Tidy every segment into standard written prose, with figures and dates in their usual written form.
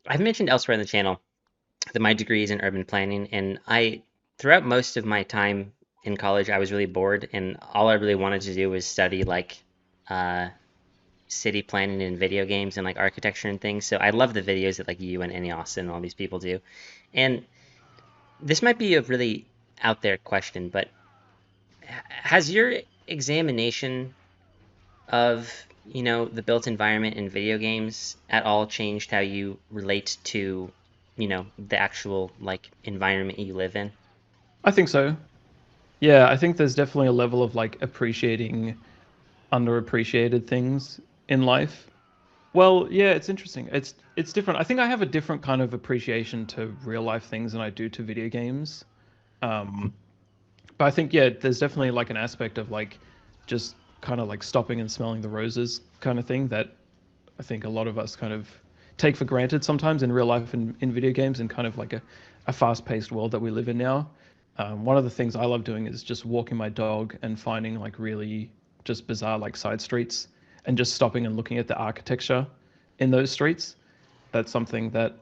I've mentioned elsewhere in the channel that my degree is in urban planning, and throughout most of my time in college, I was really bored, and all I really wanted to do was study like uh, city planning and video games and like architecture and things. So I love the videos that like you and Annie Austin and all these people do. And this might be a really out there question, but has your examination of, the built environment in video games at all changed how you relate to, the actual like environment you live in? I think so. Yeah, I think there's definitely a level of like appreciating underappreciated things in life. Well, yeah, it's interesting. It's different. I think I have a different kind of appreciation to real life things than I do to video games. Um, but I think yeah, there's definitely like an aspect of like just kind of like stopping and smelling the roses kind of thing that I think a lot of us kind of take for granted sometimes in real life and in video games and kind of like a fast-paced world that we live in now. One of the things I love doing is just walking my dog and finding like really just bizarre like side streets and just stopping and looking at the architecture in those streets. That's something that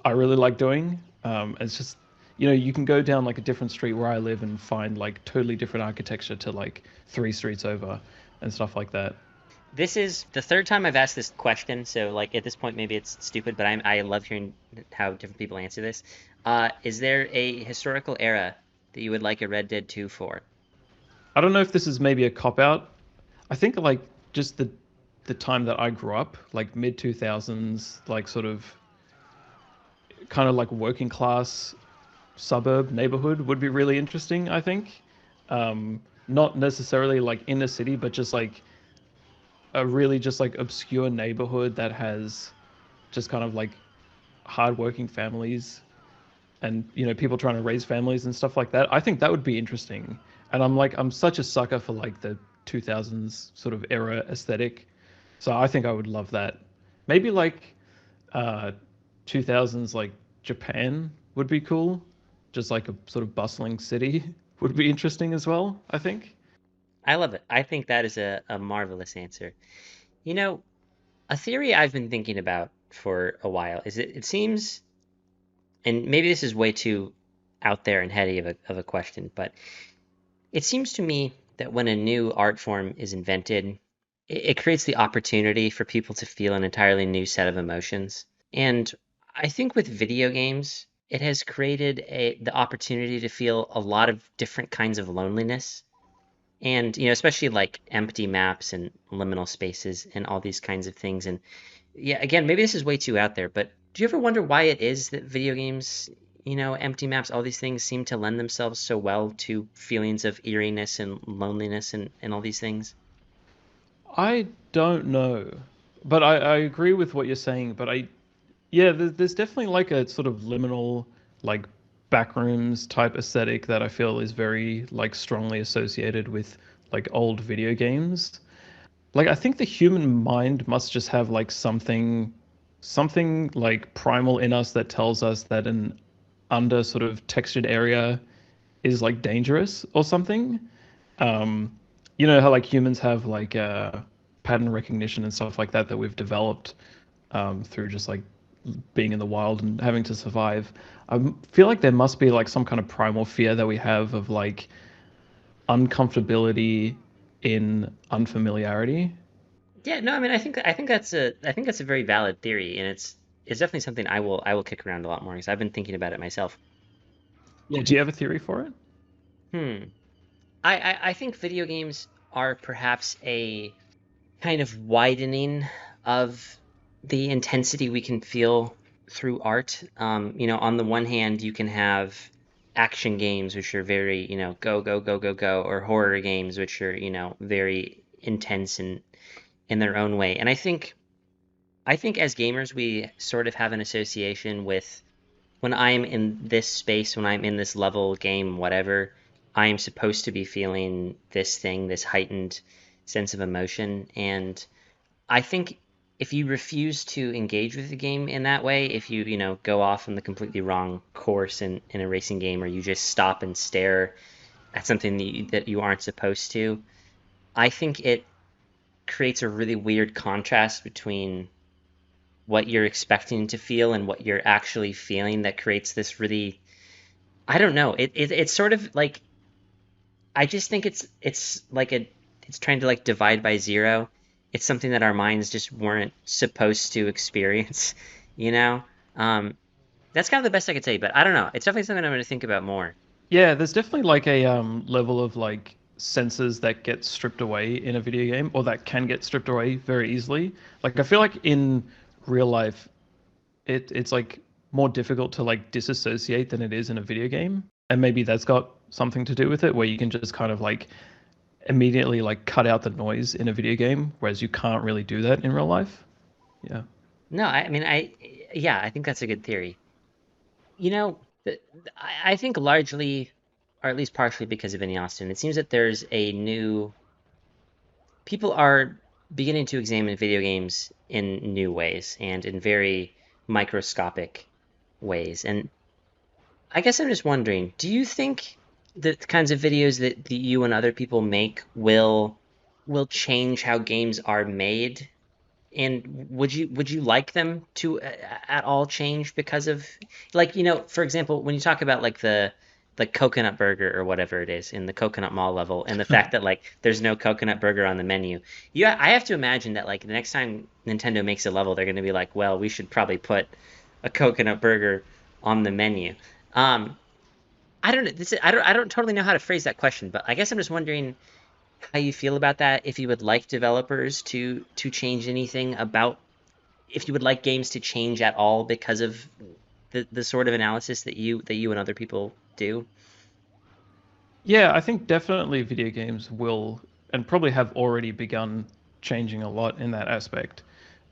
I really like doing. It's just you can go down like a different street where I live and find like totally different architecture to like three streets over and stuff like that. This is the third time I've asked this question, so like at this point maybe it's stupid, but I love hearing how different people answer this. Is there a historical era that you would like a Red Dead 2 for? I don't know if this is maybe a cop out. I think like just the time that I grew up, like mid 2000s, like sort of kind of like working class suburb neighborhood would be really interesting, I think. Not necessarily like in the city, but just like a really just like obscure neighborhood that has just kind of like hardworking families and people trying to raise families and stuff like that. I think that would be interesting. And I'm such a sucker for like the 2000s sort of era aesthetic. So I think I would love that. Maybe like uh 2000s like Japan would be cool. Just like a sort of bustling city would be interesting as well, I think. I love it. I think that is a marvelous answer. You know, a theory I've been thinking about for a while is it seems, and maybe this is way too out there and heady of a question, but it seems to me that when a new art form is invented, it creates the opportunity for people to feel an entirely new set of emotions. And I think with video games, it has created the opportunity to feel a lot of different kinds of loneliness. And, especially like empty maps and liminal spaces and all these kinds of things. And yeah, again, maybe this is way too out there, but do you ever wonder why it is that video games, empty maps, all these things seem to lend themselves so well to feelings of eeriness and loneliness and all these things? I don't know. But I agree with what you're saying, but yeah, there's definitely like a sort of liminal like backrooms type aesthetic that I feel is very like strongly associated with like old video games. Like I think the human mind must just have like something like primal in us that tells us that an under sort of textured area is like dangerous or something. Um, you know how like humans have like pattern recognition and stuff like that that we've developed through just like being in the wild and having to survive. I feel like there must be like some kind of primal fear that we have of like uncomfortability in unfamiliarity. Yeah, no, I mean, I think that's a very valid theory, and it's definitely something I will kick around a lot more because I've been thinking about it myself. Yeah, do you have a theory for it? Hmm. I think video games are perhaps a kind of widening of the intensity we can feel through art. On the one hand, you can have action games which are very, go, go, go, go, go, or horror games which are, very intense in their own way. And I think as gamers, we sort of have an association with when I'm in this space, when I'm in this level game, whatever, I am supposed to be feeling this thing, this heightened sense of emotion. And I think if you refuse to engage with the game in that way, if you, go off on the completely wrong course in a racing game, or you just stop and stare at something that you aren't supposed to, I think it creates a really weird contrast between what you're expecting to feel and what you're actually feeling that creates this really, I don't know. It's sort of like I just think it's like it's trying to like divide by zero. It's something that our minds just weren't supposed to experience, you know? Um, that's kind of the best I could say, but I don't know. It's definitely something I'm going to think about more. Yeah, there's definitely like a level of like senses that get stripped away in a video game, or that can get stripped away very easily. Like I feel like in real life, it's like more difficult to like disassociate than it is in a video game, and maybe that's got something to do with it, where you can just kind of like immediately like cut out the noise in a video game, whereas you can't really do that in real life. Yeah. No, I mean, yeah, I think that's a good theory. You know, I think largely, or at least partially because of Vinny Austin, it seems that there's a new, people are beginning to examine video games in new ways and in very microscopic ways. And I guess I'm just wondering, do you think the kinds of videos that you and other people make will change how games are made? And would you like them to at all change because of, like, for example, when you talk about like the coconut burger or whatever it is in the coconut mall level, and the fact that like there's no coconut burger on the menu, I have to imagine that like the next time Nintendo makes a level, they're going to be like, well, we should probably put a coconut burger on the menu. Um, I don't know. I don't totally know how to phrase that question, but I guess I'm just wondering how you feel about that. If you would like developers to change anything about, if you would like games to change at all because of the sort of analysis that you and other people do. Yeah, I think definitely video games will and probably have already begun changing a lot in that aspect,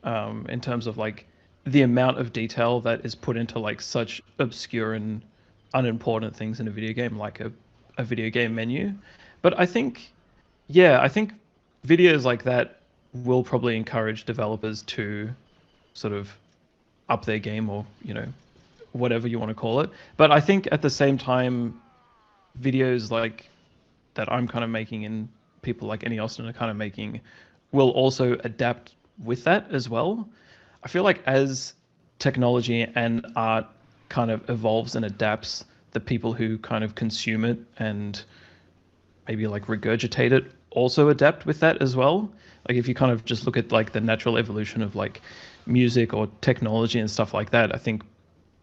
in terms of like the amount of detail that is put into like such obscure and unimportant things in a video game, like a video game menu. But I think, yeah, I think videos like that will probably encourage developers to sort of up their game, or, whatever you want to call it. But I think at the same time, videos like that I'm kind of making and people like Any Austin are kind of making will also adapt with that as well. I feel like as technology and art kind of evolves and adapts, the people who kind of consume it and maybe like regurgitate it also adapt with that as well. Like if you kind of just look at like the natural evolution of like music or technology and stuff like that, I think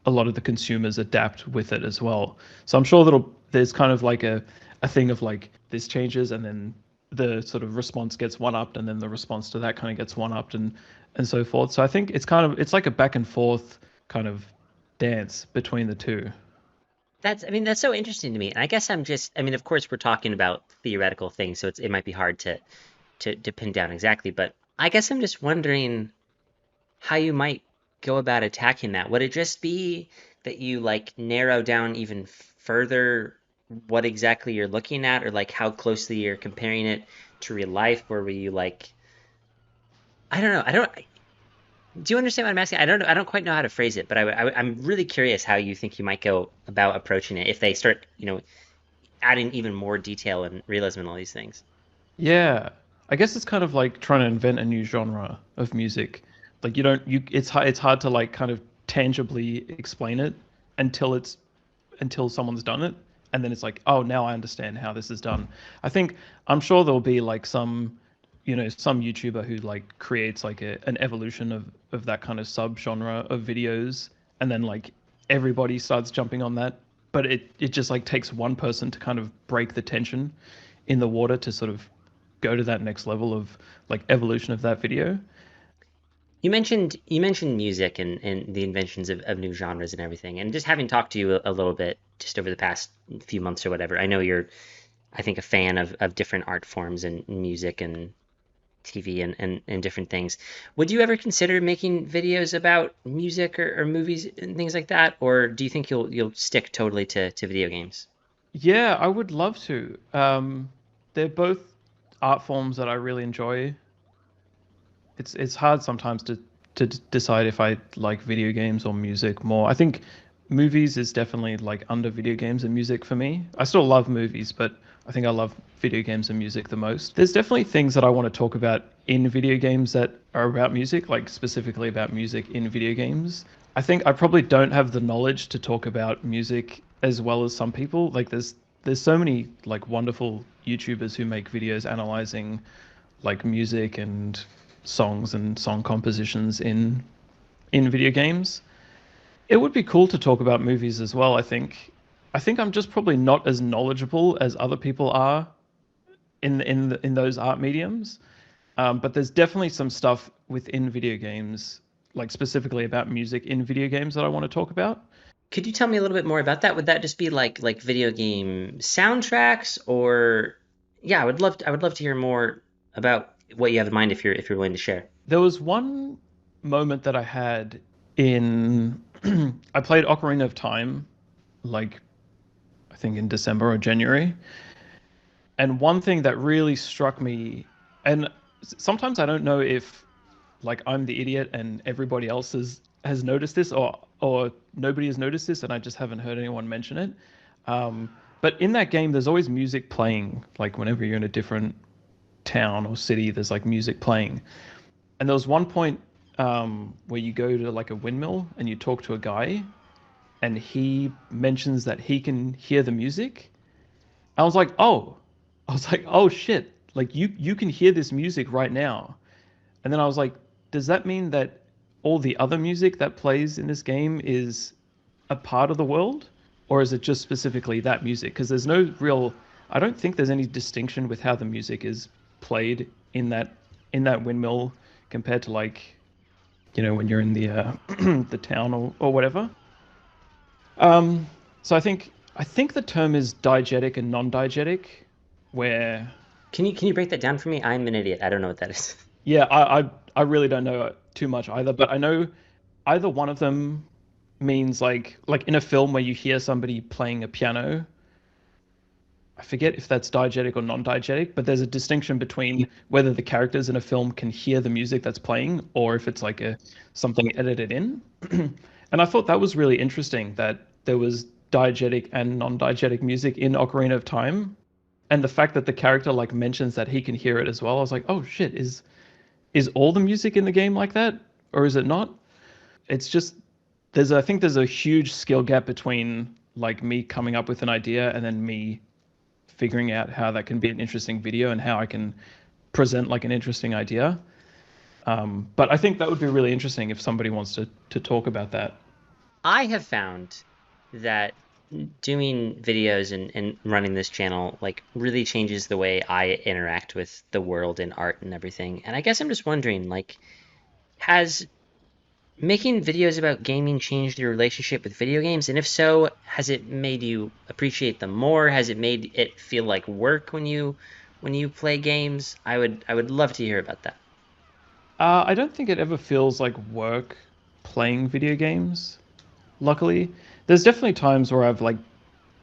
a lot of the consumers adapt with it as well. So I'm sure there's kind of like a thing of like this changes and then the sort of response gets one upped and then the response to that kind of gets one upped and so forth. So I think it's like a back and forth kind of dance between the two. I mean, that's so interesting to me. And I guess I mean, of course, we're talking about theoretical things, so it might be hard to pin down exactly. But I guess I'm just wondering how you might go about attacking that. Would it just be that you like narrow down even further what exactly you're looking at, or like how closely you're comparing it to real life, or were you like, I don't know, I don't. Do you understand what I'm asking? I don't know. I don't quite know how to phrase it, but I'm really curious how you think you might go about approaching it if they start, adding even more detail and realism and all these things. Yeah. I guess it's kind of like trying to invent a new genre of music. Like you don't you it's hard to like kind of tangibly explain it until someone's done it, and then it's like, oh, now I understand how this is done. I think I'm sure there'll be like some YouTuber who like creates like an evolution of that kind of subgenre of videos, and then like everybody starts jumping on that, but it just like takes one person to kind of break the tension in the water to sort of go to that next level of like evolution of that video. You mentioned music and the inventions of new genres and everything. And just having talked to you a little bit just over the past few months or whatever, I know you're, I think, a fan of different art forms and music and TV and different things. Would you ever consider making videos about music or movies and things like that? Or do you think you'll stick totally to video games? Yeah, I would love to. They're both art forms that I really enjoy. It's hard sometimes to decide if I like video games or music more. I think movies is definitely like under video games and music for me. I still love movies, but I think I love video games and music the most. There's definitely things that I want to talk about in video games that are about music, like specifically about music in video games. I think I probably don't have the knowledge to talk about music as well as some people. Like there's so many like wonderful YouTubers who make videos analyzing like music and songs and song compositions in video games. It would be cool to talk about movies as well, I think. I think I'm just probably not as knowledgeable as other people are in those art mediums. But there's definitely some stuff within video games, like specifically about music in video games that I want to talk about. Could you tell me a little bit more about that? Would that just be like video game soundtracks, or yeah, I would love to hear more about what you have in mind if you're willing to share. There was one moment that I had in I played Ocarina of Time, like I think in December or January. And one thing that really struck me, and sometimes I don't know if like I'm the idiot and everybody else has noticed this, or nobody has noticed this, and I just haven't heard anyone mention it. But in that game, there's always music playing. Like whenever you're in a different town or city, there's like music playing. And there was one point where you go to like a windmill and you talk to a guy, and he mentions that he can hear the music. I was like, oh, I was like, oh shit! Like you can hear this music right now. And then I was like, does that mean that all the other music that plays in this game is a part of the world, or is it just specifically that music? Because there's no real, I don't think there's any distinction with how the music is played in that windmill compared to like, you know, when you're in the the town or whatever. Um, so I think the term is diegetic and non-diegetic, where Can you break that down for me? I'm an idiot. I don't know what that is. yeah, I really don't know too much either, but I know either one of them means like in a film where you hear somebody playing a piano. I forget if that's diegetic or non-diegetic, but there's a distinction between whether the characters in a film can hear the music that's playing or if it's like a something edited in. And I thought that was really interesting that there was diegetic and non-diegetic music in Ocarina of Time. And the fact that the character like mentions that he can hear it as well, I was like, oh shit, is all the music in the game like that? Or is it not? It's just I think there's a huge skill gap between like me coming up with an idea and then me figuring out how that can be an interesting video and how I can present like an interesting idea. But I think that would be really interesting if somebody wants to talk about that. I have found that doing videos and running this channel like really changes the way I interact with the world and art and everything. And I guess I'm just wondering, like, has making videos about gaming changed your relationship with video games? And if so, has it made you appreciate them more? Has it made it feel like work when you play games? I would love to hear about that. I don't think it ever feels like work playing video games. Luckily, there's definitely times where I've like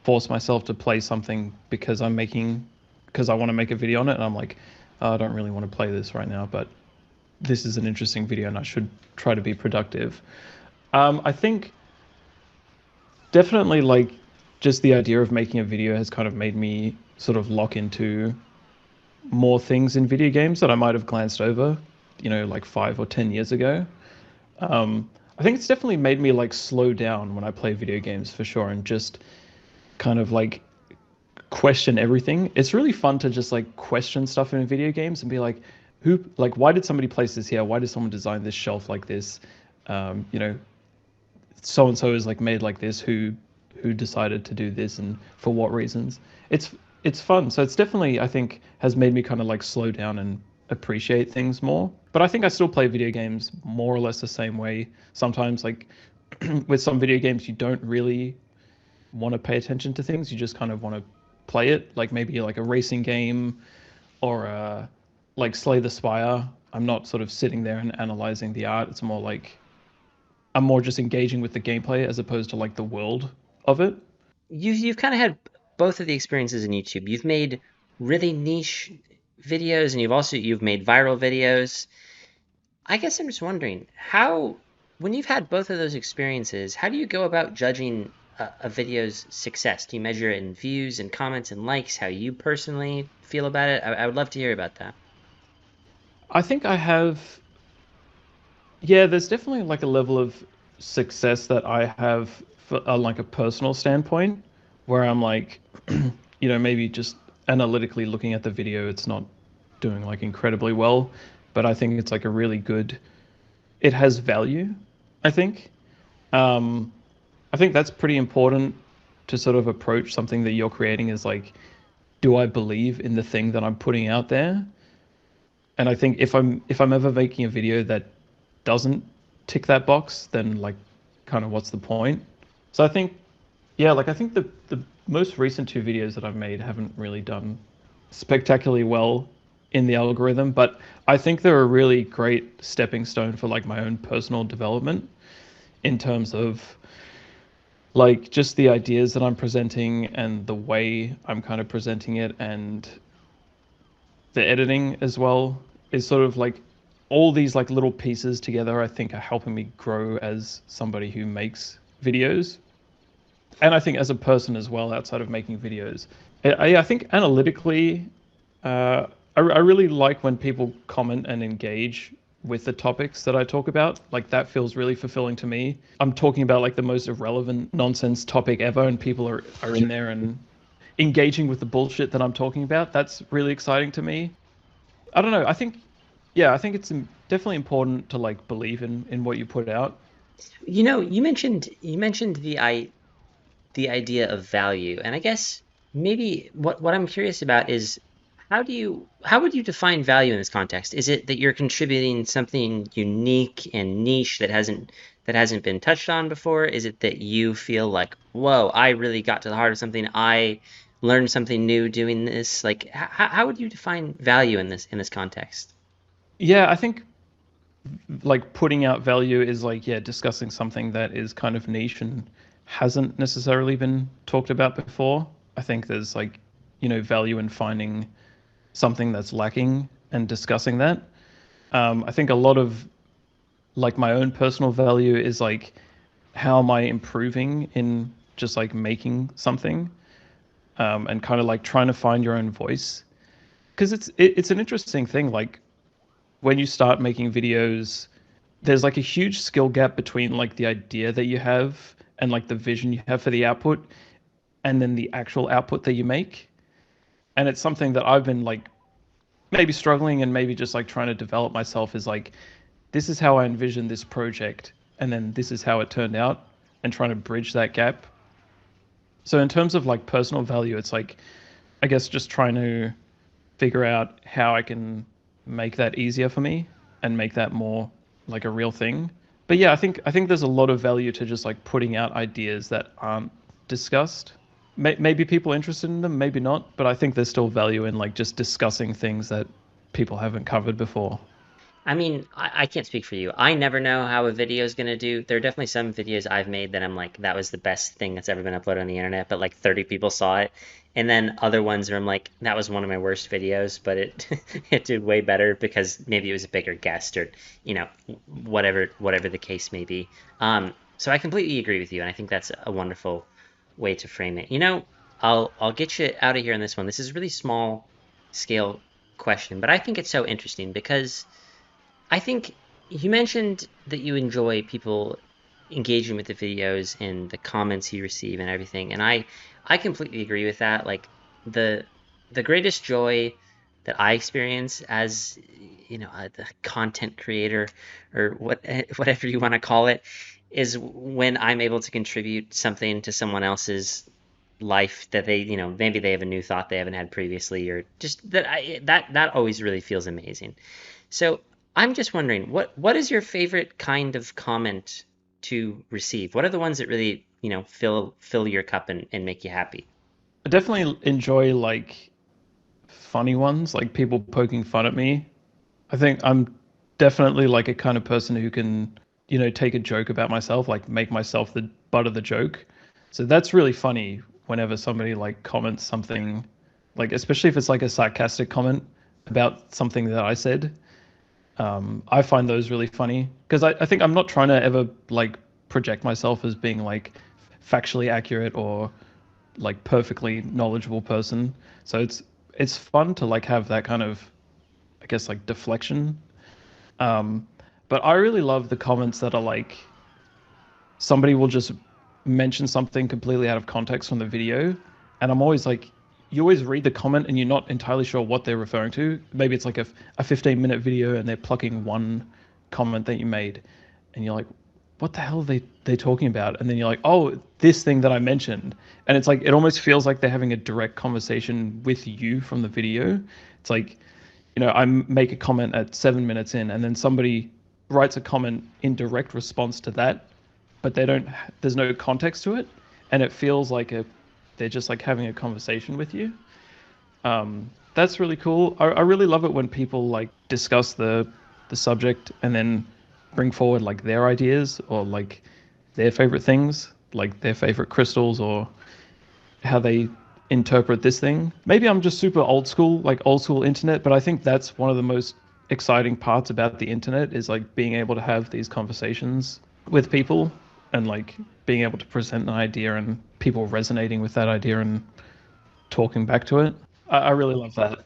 forced myself to play something because I want to make a video on it, and I'm like, "Oh, I don't really want to play this right now, but this is an interesting video, and I should try to be productive." I think definitely like just the idea of making a video has kind of made me sort of lock into more things in video games that I might have glanced over, you know, like 5 or 10 years ago. I think it's definitely made me like slow down when I play video games for sure, and just kind of like question everything. It's really fun to just like question stuff in video games and be like, why did somebody place this here? Why did someone design this shelf like this? You know, so and so is like made like this. Who decided to do this and for what reasons? It's fun. So it's definitely, I think, has made me kind of like slow down and appreciate things more. But I think I still play video games more or less the same way. Sometimes like with some video games you don't really want to pay attention to things. You just kind of want to play it, like maybe like a racing game or like Slay the Spire. I'm not sort of sitting there and analyzing the art. It's more like I'm more just engaging with the gameplay as opposed to like the world of it. You've kind of had both of the experiences in YouTube. You've made really niche videos, and you've made viral videos. I guess I'm just wondering, how when you've had both of those experiences, how do you go about judging a video's success? Do you measure it in views and comments and likes, how you personally feel about it? I would love to hear about that. I think I have, yeah, there's definitely like a level of success that I have for like a personal standpoint where I'm like, maybe just analytically looking at the video, it's not doing like incredibly well, but I think it's like a really good, it has value, I think. Um, I think that's pretty important to sort of approach something that you're creating is like, do I believe in the thing that I'm putting out there? And I think if I'm ever making a video that doesn't tick that box, then like kind of what's the point? So I think yeah, like I think the most recent two videos that I've made haven't really done spectacularly well in the algorithm, but I think they're a really great stepping stone for like my own personal development in terms of like just the ideas that I'm presenting and the way I'm kind of presenting it and the editing as well is sort of like all these like little pieces together I think are helping me grow as somebody who makes videos and I think as a person as well outside of making videos. I think analytically I really like when people comment and engage with the topics that I talk about. Like that feels really fulfilling to me. I'm talking about like the most irrelevant nonsense topic ever and people are in there and engaging with the bullshit that I'm talking about. That's really exciting to me. I don't know. I think it's definitely important to like believe in what you put out. You mentioned the idea of value, and I guess maybe what I'm curious about is how would you define value in this context? Is it that you're contributing something unique and niche that hasn't been touched on before? Is it that you feel like, whoa, I really got to the heart of something, I learned something new doing this? Like, how would you define value in this context? Yeah, I think like putting out value is like yeah, discussing something that is kind of niche and hasn't necessarily been talked about before. I think there's like, value in finding something that's lacking and discussing that. I think a lot of like my own personal value is like how am I improving in just like making something and kind of like trying to find your own voice because it's an interesting thing like when you start making videos there's like a huge skill gap between like the idea that you have and like the vision you have for the output and then the actual output that you make and it's something that I've been like maybe struggling and maybe just like trying to develop myself is like this is how I envision this project and then this is how it turned out and trying to bridge that gap. So in terms of like personal value, it's like I guess just trying to figure out how I can make that easier for me and make that more like a real thing. But yeah, I think there's a lot of value to just like putting out ideas that aren't discussed. Maybe people are interested in them, maybe not, but I think there's still value in like just discussing things that people haven't covered before. I mean, I can't speak for you. I never know how a video is going to do. There are definitely some videos I've made that I'm like, that was the best thing that's ever been uploaded on the internet, but like 30 people saw it. And then other ones where I'm like, that was one of my worst videos, but it it did way better because maybe it was a bigger guest or, you know, whatever the case may be. So I completely agree with you, and I think that's a wonderful way to frame it. I'll get you out of here on this one. This is a really small scale question, but I think it's so interesting because I think you mentioned that you enjoy people engaging with the videos and the comments you receive and everything, and I completely agree with that. Like the the greatest joy that I experience as the content creator or whatever you want to call it is when I'm able to contribute something to someone else's life that they maybe they have a new thought they haven't had previously or just that always really feels amazing. So I'm just wondering, what is your favorite kind of comment to receive? What are the ones that really, fill your cup and make you happy? I definitely enjoy like funny ones, like people poking fun at me. I think I'm definitely like a kind of person who can, take a joke about myself, like make myself the butt of the joke. So that's really funny whenever somebody like comments something, like especially if it's like a sarcastic comment about something that I said. I find those really funny because I think I'm not trying to ever like project myself as being like factually accurate or like perfectly knowledgeable person. So it's fun to like have that kind of, I guess, like deflection. Um, but I really love the comments that are like somebody will just mention something completely out of context from the video, and I'm always like, you always read the comment and you're not entirely sure what they're referring to. Maybe it's like a 15-minute video and they're plucking one comment that you made, and you're like, what the hell are they talking about? And then you're like, oh, this thing that I mentioned, and it's like it almost feels like they're having a direct conversation with you from the video. It's like, I make a comment at 7 minutes in, and then somebody writes a comment in direct response to that, but they don't. There's no context to it, and it feels like they're just like having a conversation with you. That's really cool. I really love it when people like discuss the subject and then bring forward like their ideas or like their favorite things, like their favorite crystals or how they interpret this thing. Maybe I'm just super old school, like old school internet, but I think that's one of the most exciting parts about the internet is like being able to have these conversations with people and like being able to present an idea and people resonating with that idea and talking back to it. I really love that.